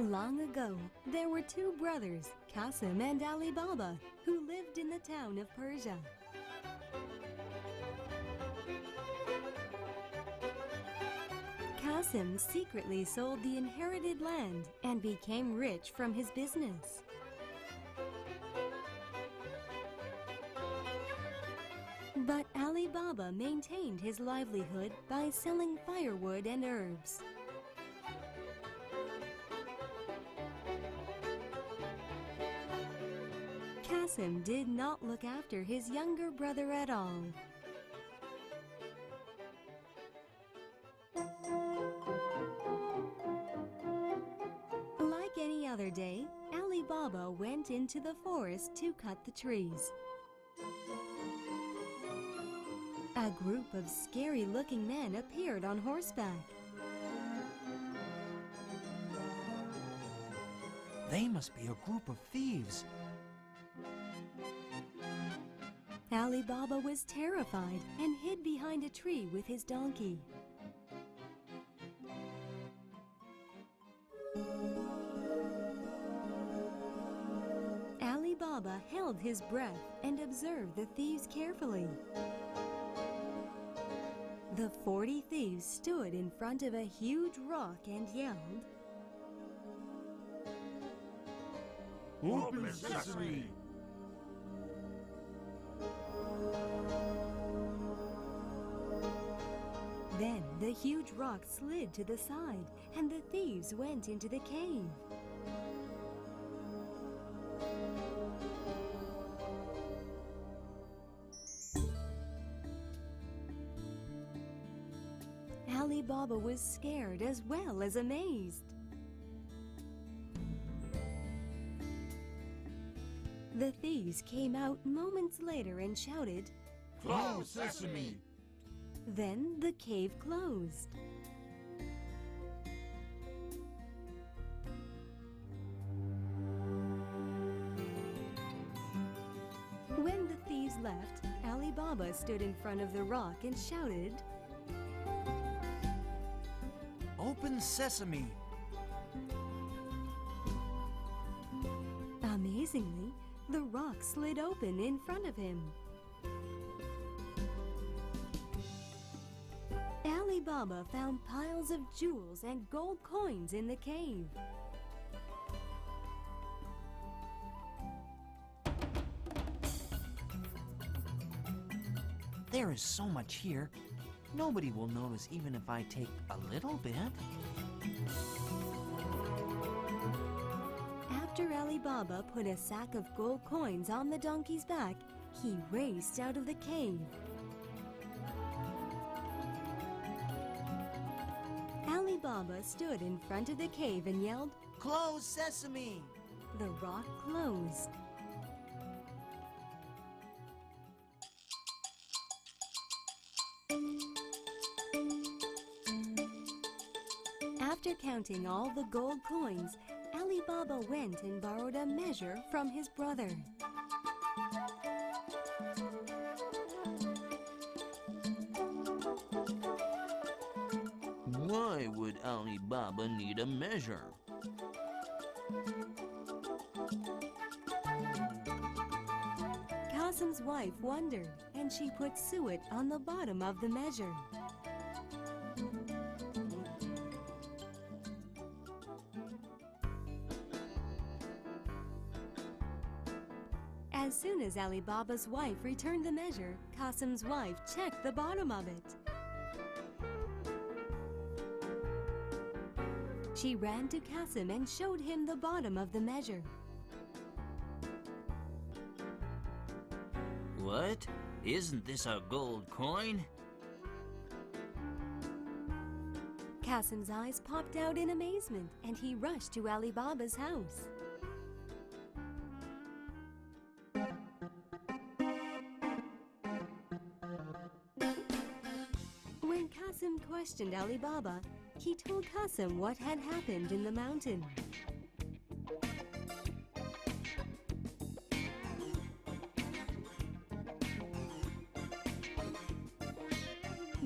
Long ago, there were two brothers, Qasim and Ali Baba, who lived in the town of Persia. Qasim secretly sold the inherited land and became rich from his business. But Ali Baba maintained his livelihood by selling firewood and herbs. Qasim did not look after his younger brother at all. Like any other day, Ali Baba went into the forest to cut the trees. A group of scary-looking men appeared on horseback. They must be a group of thieves. Ali Baba was terrified and hid behind a tree with his donkey. Ali Baba held his breath and observed the thieves carefully. The 40 thieves stood in front of a huge rock and yelled, "Open sesame!" Then the huge rock slid to the side and the thieves went into the cave. Ali Baba was scared as well as amazed. The thieves came out moments later and shouted, "Close sesame!" Then the cave closed. When the thieves left, Ali Baba stood in front of the rock and shouted, Open sesame! Amazingly, the rock slid open in front of him. Ali Baba found piles of jewels and gold coins in the cave. There is so much here. Nobody will notice even if I take a little bit. After Ali Baba put a sack of gold coins on the donkey's back, he raced out of the cave. Ali Baba stood in front of the cave and yelled, Close sesame! The rock closed. After counting all the gold coins, Ali Baba went and borrowed a measure from his brother. Why would Ali Baba need a measure? Qasim's wife wondered, and she put suet on the bottom of the measure. As soon as Ali Baba's wife returned the measure, Qasim's wife checked the bottom of it. She ran to Qasim and showed him the bottom of the measure. What? Isn't this a gold coin? Qasim's eyes popped out in amazement, and he rushed to Ali Baba's house. When Qasim questioned Ali Baba, he told Qasim what had happened in the mountain.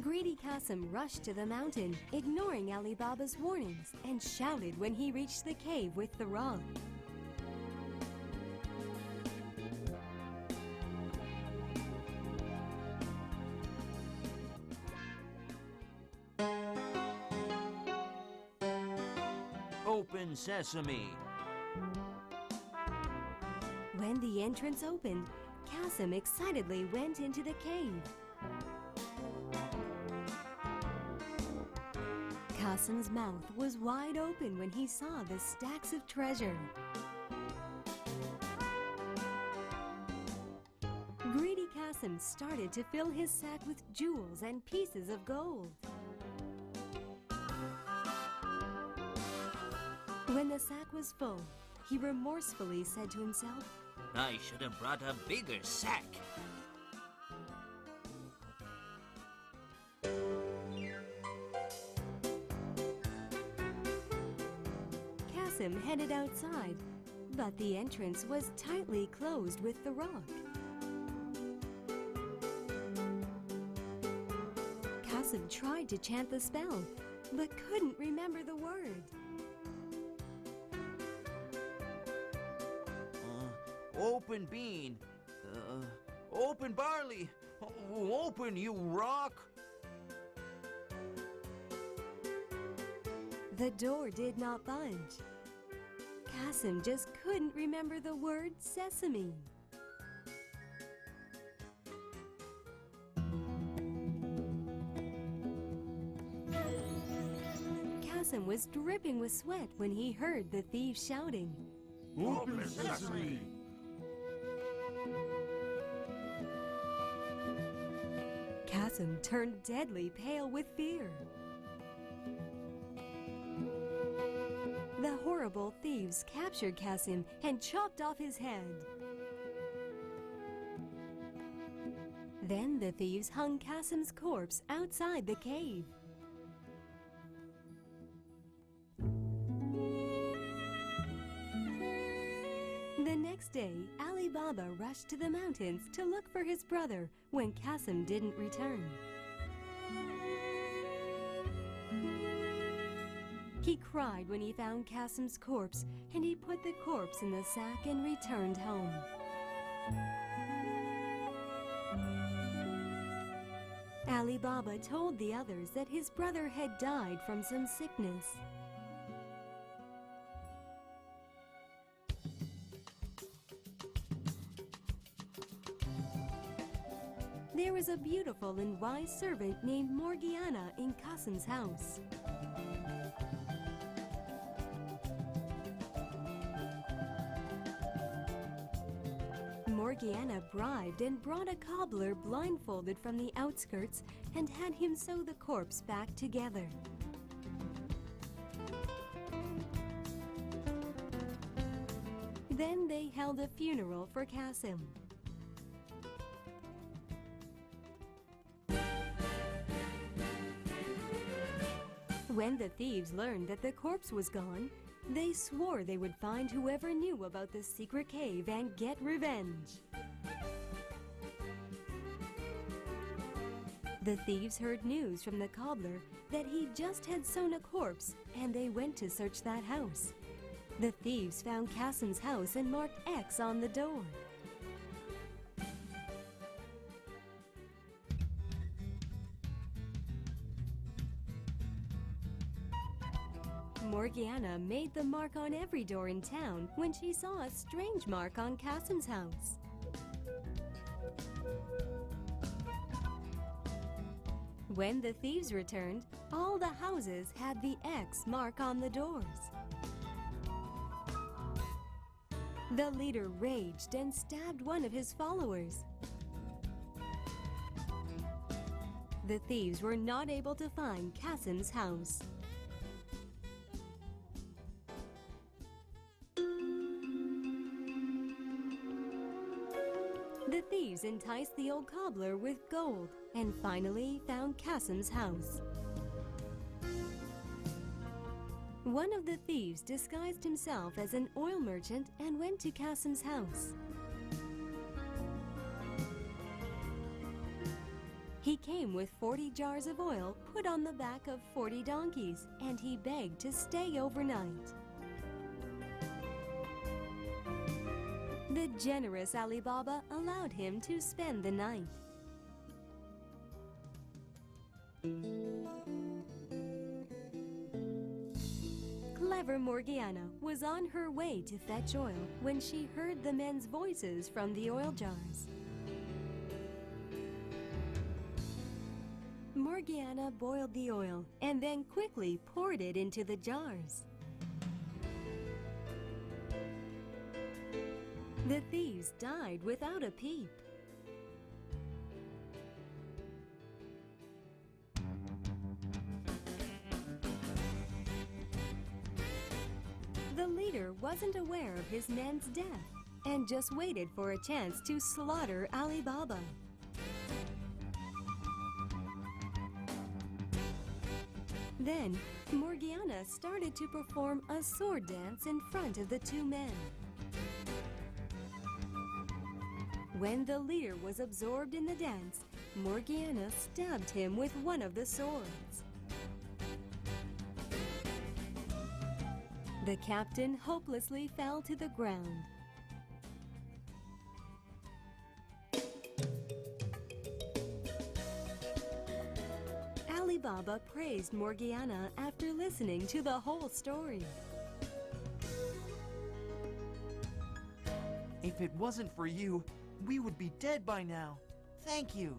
Greedy Kasim rushed to the mountain, ignoring Ali Baba's warnings, and shouted when he reached the cave with the rock. Open sesame. When the entrance opened, Kasim excitedly went into the cave. Kasim's mouth was wide open when he saw the stacks of treasure. Greedy Kasim started to fill his sack with jewels and pieces of gold. When the sack was full, he remorsefully said to himself, I should have brought a bigger sack. Kasim headed outside, but the entrance was tightly closed with the rock. Kasim tried to chant the spell, but couldn't remember the word. Open bean. Open barley. Open, you rock. The door did not budge. Kasim just couldn't remember the word sesame. Kasim was dripping with sweat when he heard the thieves shouting. Open sesame! Kasim turned deadly pale with fear. The horrible thieves captured Kasim and chopped off his head. Then the thieves hung Kasim's corpse outside the cave. The next day, Ali Baba rushed to the mountains to look for his brother when Kasim didn't return. He cried when he found Kasim's corpse, and he put the corpse in the sack and returned home. Ali Baba told the others that his brother had died from some sickness. There was a beautiful and wise servant named Morgiana in Kasim's house. Morgiana bribed and brought a cobbler blindfolded from the outskirts and had him sew the corpse back together. Then they held a funeral for Kasim. When the thieves learned that the corpse was gone, they swore they would find whoever knew about the secret cave and get revenge. The thieves heard news from the cobbler that he just had sewn a corpse, and they went to search that house. The thieves found Kasim's house and marked X on the door. Morgiana made the mark on every door in town when she saw a strange mark on Kasim's house. When the thieves returned, all the houses had the X mark on the doors. The leader raged and stabbed one of his followers. The thieves were not able to find Kasim's house. The thieves enticed the old cobbler with gold and finally found Kasim's house. One of the thieves disguised himself as an oil merchant and went to Kasim's house. He came with 40 jars of oil put on the back of 40 donkeys, and he begged to stay overnight. The generous Alibaba allowed him to spend the night. Clever Morgiana was on her way to fetch oil when she heard the men's voices from the oil jars. Morgiana boiled the oil and then quickly poured it into the jars. The thieves died without a peep. The leader wasn't aware of his men's death and just waited for a chance to slaughter Alibaba. Then, Morgiana started to perform a sword dance in front of the two men. When the leader was absorbed in the dance, Morgiana stabbed him with one of the swords. The captain hopelessly fell to the ground. Alibaba praised Morgiana after listening to the whole story. If it wasn't for you, we would be dead by now. Thank you.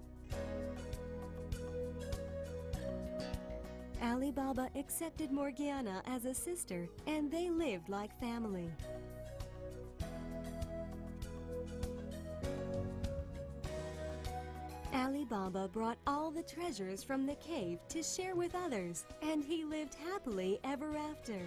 Alibaba accepted Morgiana as a sister, and they lived like family. Alibaba brought all the treasures from the cave to share with others, and he lived happily ever after.